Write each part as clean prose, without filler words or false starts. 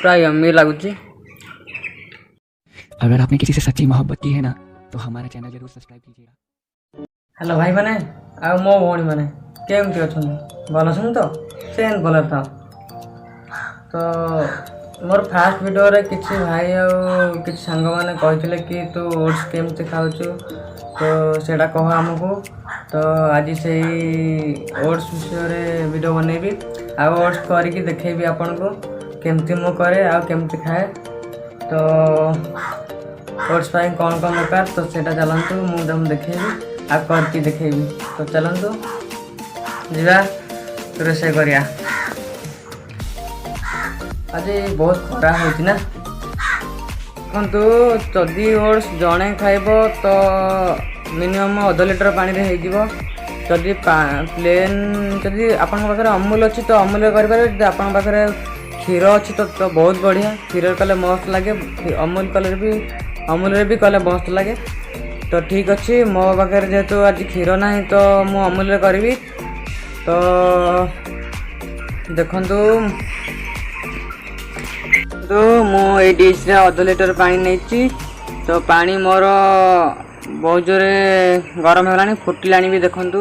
पूरा यम्मी लगुच। अगर आपने किसी से सच्ची मोहब्बत की है ना तो हमारा चैनल जरूर सब्सक्राइब कीजिएगा। हेलो भाई मैंने आ मो भौणी मैंने केमती अच्छा भल अच्छा तो सेम भल था। तो मोर फास्ट वीडियो रे किसी भाई कि सांग मैंने कहते कि तू ओट्स केमती खाऊ तो सेटा कह आमको। तो आज से ओट्स विषय वीडियो बनैबी आ ओट्स करके देखेबी आपन को केमती मो करे आ केमती खाए। तो ओट्स पाई कौन कौन दरकार तो सेटा चलतु मुझे देखेबी आ करके देखेबी। तो चलतु जा रोषे करिया। आज बहुत खरा होती ना देखु जदि ओट्स जड़े खाइब तो मिनिमम अध लिटर पानी रे हो। जदि प्लेन जदि आपन पाखे अमूल अच्छी तो अमूल करें। आपन पाखे क्षीर अच्छी तो बहुत बढ़िया क्षीर कले मस्त लगे। अमूल कलर भी अमूल रे भी कले मस्त लगे। तो ठीक अच्छे मो पाखे जेहेतु आज क्षीर ना तो मु अमूल करी। तो देखंतु तो मु ये डिश रे अध लिटर पानी नहीं। तो पानी मोर बहुत जोरे गरम होलानी फुटिलानी भी देखंतु।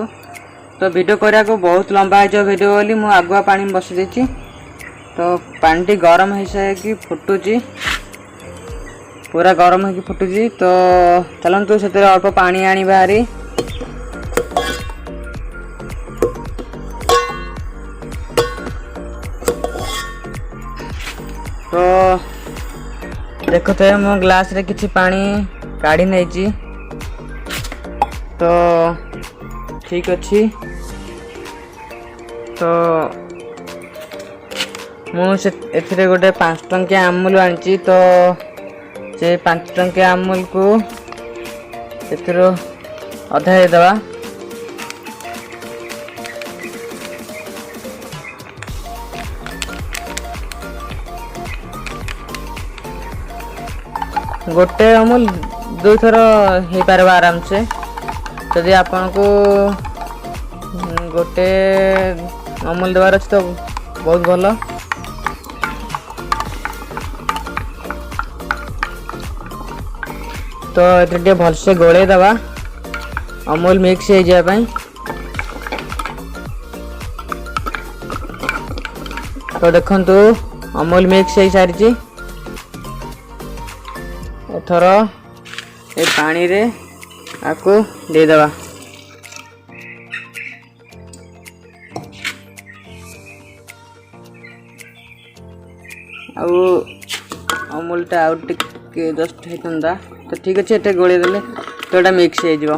तो वीडियो करिया को बहुत लंबा है वीडियो बोली मु आगुआ पानी बसी देछि। तो पानी गरम हो कि फुटुची पूरा गरम हो फुटुची। तो चलतु से अल्प पानी आनी बाहरी। तो देखते मो ग्लास रे किछि पानी काढ़ी नहीं। तो ठीक अच्छी तो मुझे एथिरे गोटे 5 टंकिया अमूल आनी। तो से 5 टंकिया अमूल को एथिरो अधा देवा। गोटे अमूल 2 थर हो पार आराम से। यदि आपन को गोटे अमूल देवार अच्छे तो बहुत भल। तो ये भलसे गोले दवा अमूल मिक्स हो जाए। तो देखंतु अमूल मिक्स हो सारी। एथर ए पानी रे आपको दे दवा। अमूल टा आउट टिके जस्ट होता। तो ठीक अच्छे ये गोले देले तो ये मिक्स हो।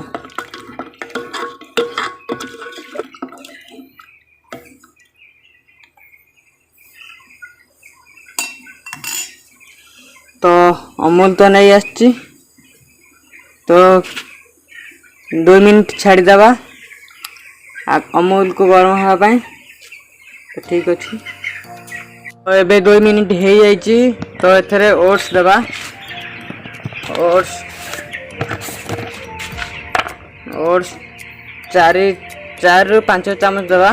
तो अमूल तो नहीं आसची तो 2 मिनट छाड़ी दवा अमूल को गरम होगापाई। तो ठीक अच्छे तो ये 2 मिनट हो जाइए। तो एथरे ओट्स दवा ओट्स 4 ରୁ 5 चामच दवा।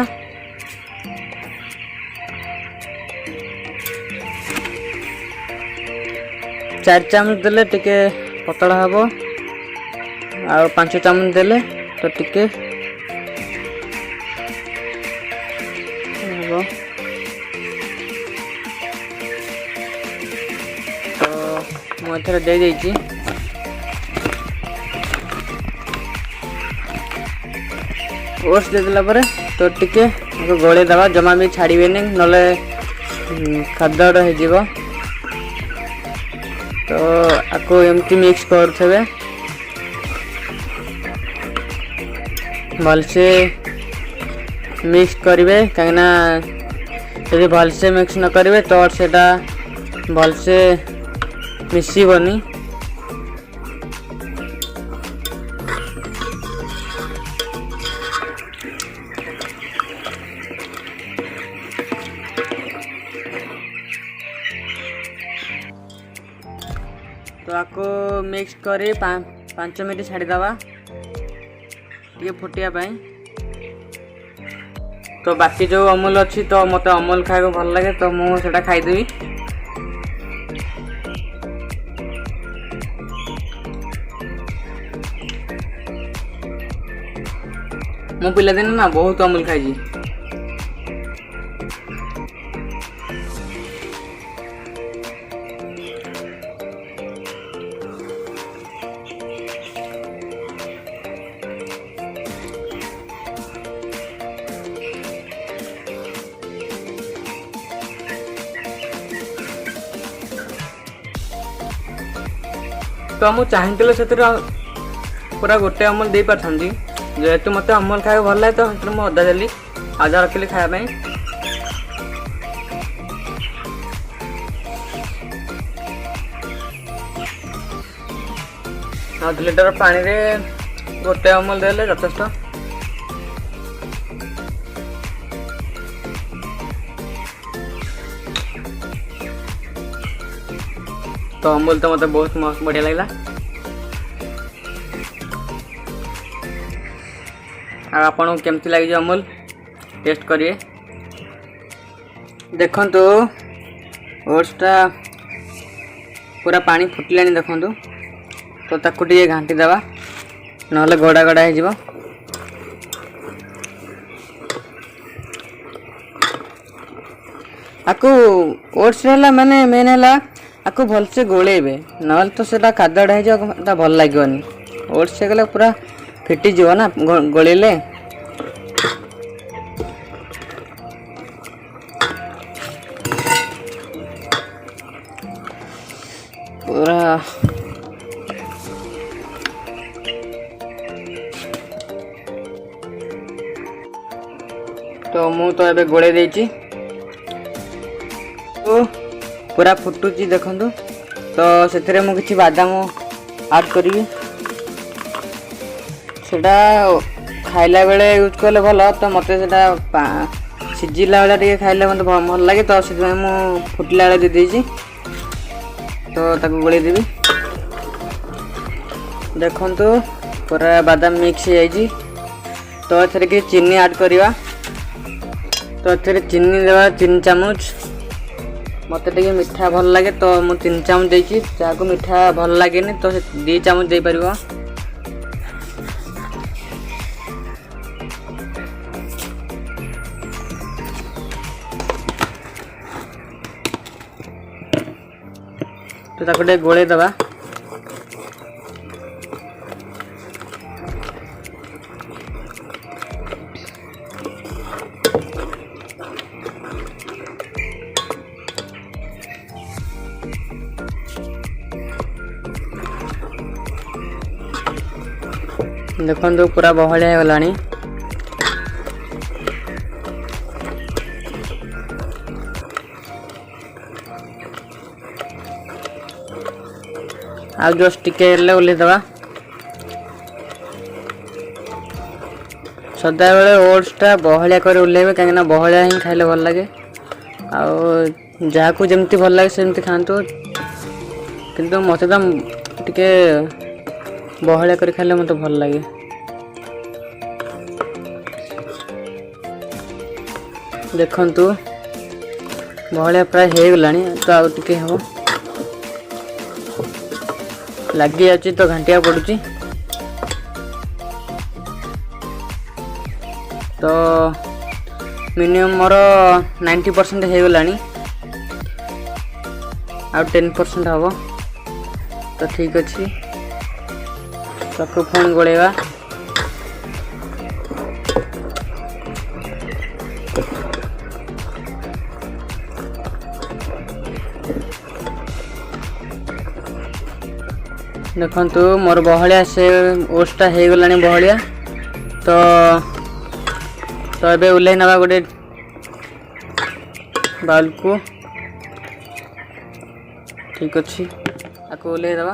चार चामच देले टिके पतला हबो आ 5 चामच देले तो टिके हबो। तो मु एथरे दे देछि। ओट्स दे देला परे तो टिके गोले दवा जमा भी छाड़िबे नहीं नले खदड़ हो जीवो। तो आपको एमती मिक्स करथे भलसे मिक्स करेंगे कहीं यदि भलसे मिक्स न करेंगे तो सेटा भलसे मिसबनी। तो आपको मिक्स करी 5 मिनट छाड़ीदवा ये फुटिया पाई। तो बाकी जो अमूल अच्छी तो मत अमूल खाइबा भल लगे तो मुझे खाईदेवी। ମୁଁ ପିଲାଦିନେ ନା ବହୁତ ଅମୁଲ ଖାଇଛି। तो ମୁଁ ଚାହିଁଥିଲେ ସେଥିରେ पूरा गोटे अमूल दे पारथंती जेहेतु मत अमूल खाया भल लगे तो ସେଥିରେ ମୁଁ ଅଦା ଦେଲି ଅଦା ରଖିଲି ଖାଇବା ପାଇଁ। अध लिटर पानी रे गोटे अमूल देले यथेष्ट। तो अमूल तो मतलब बहुत मस्त बढ़िया लगला। आपन केमती लगे अमूल टेस्ट करिए। देखंतु ओट्सटा पूरा पानी फुटिलानी देखंतु तो ताकू टे घांटी देवा नहले गड़ा गड़ा हो जिवो। आकु ओट्स रहला माने मेन हैला आकु भलसे गोलेबे नहले तो सेटा कादड़ा हो जाता भल लागोनी। ओट्स से गले पूरा फिटी जीव ना गोलिले। पूरा तो मु तो एबे गोले देची तो पूरा फुटुची देखंतु। तो सेथिरे मु किछि बादाम ऐड करिवि सेटा खाइला बेले यूज कले भल। तो मते सेटा सिजिला बेले टिके खाइले मते भल लागे तो से मु फुटला बेले दे देची। तो ताको गोली देबी देखंतु पूरा बादाम मिक्स हो जाइजी। तो एथरे कि चीनी ऐड करिवा। तो एथरे चीनी देवा 3 चामच। मते टिके मिठा भल लागे तो मु 3 चामच देची। जाको मिठा भल लागेनी तो 2 चामच दे परिबो। तो ताको टे गोले दबा। देखो पूरा बहलिया हो गलानी। आ जस्ट टिके ओल्हे दबा। सदा बेले ओट्सटा बहलिया कर ओल्हेबे कहीं बहलिया ही खाइले भल लगे। जहाँ को जमती भल लगे सेमती खातु किंतु मत तो टिके बहलिया कर खाइले मत भल लगे। देखंतु बहलिया प्राय हो गलानी। तो आउ टिके हम लगी जाची तो घंटिया पड़ुची। तो मिनिमम मोर 90% हो गलानी आ 10% हम। तो ठीक अच्छे ताको फोन गोलेवा। देखंतु मोर बहलिया से ओट्सटा हो गलानी बहलिया। तो एबे उल्लै नवा गोटे बाउल को। ठीक अच्छे आको उल्लै दबा।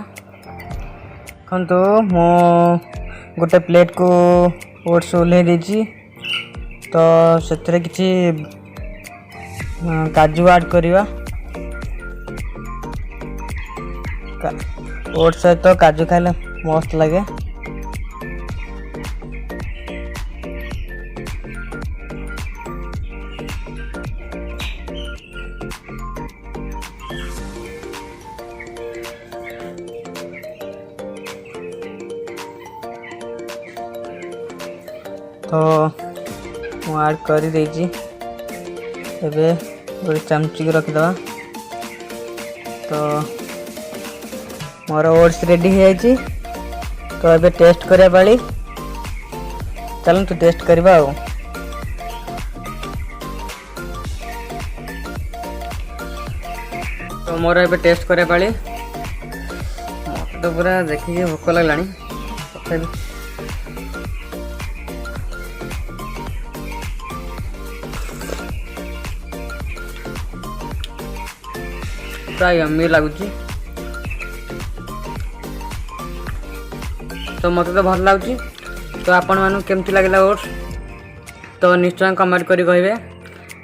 देखंतु मो गोटे प्लेट को ओट्स उल्लै देची। तो सेतरे किछि काजू ऐड करिवा। ओट्स सहित तो काजू खाइले मस्त लगे। तो ମୁଁ ଆଡ଼ କରିଦେଇଛି। ଏବେ ଗୋଟେ ଚାମଚିକି ରଖିଦେବା। ତ ମୋର ଓଟ୍ସ ରେଡ଼ି ହେଇଯାଇଛି। ତ ଏବେ ଟେଷ୍ଟ କରିବା ପାଳି। ଚାଲନ୍ତୁ ଟେଷ୍ଟ କରିବା ଆଉ। ତ ମୋର ଏବେ ଟେଷ୍ଟ କରିବା ପାଳି। ମୋତେ ତ ପୁରା ଦେଖିକି ଭୋକ ଲାଗିଲାଣି। ତଥାପି ପୁରା ୟମ୍ମି ଲାଗୁଛି। ତ ମୋତେ ତ ଭଲ ଲାଗୁଛି। ତ ଆପଣମାନଙ୍କୁ କେମିତି ଲାଗିଲା ଓଟ୍ସ ତ ନିଶ୍ଚୟ କମେଣ୍ଟ କରି କହିବେ।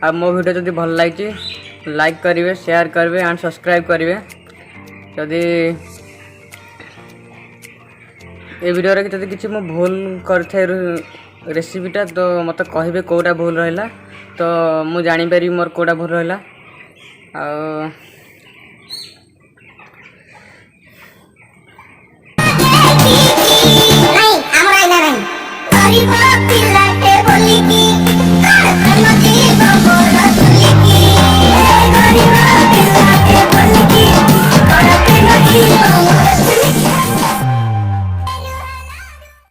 ଆଉ ମୋ ଭିଡ଼ିଓ ଯଦି ଭଲ ଲାଗିଛି ଲାଇକ୍ କରିବେ, ସେୟାର କରିବେ ଆଣ୍ଡ ସବସ୍କ୍ରାଇବ୍ କରିବେ। ଯଦି ଏ ଭିଡ଼ିଓରେ ଯଦି କିଛି ମୁଁ ଭୁଲ କରିଥାଏ ରେସିପିଟା ତ ମୋତେ କହିବେ କେଉଁଟା ଭୁଲ ରହିଲା। ତ ମୁଁ ଜାଣିପାରିବି ମୋର କେଉଁଟା ଭୁଲ ରହିଲା। ଆଉ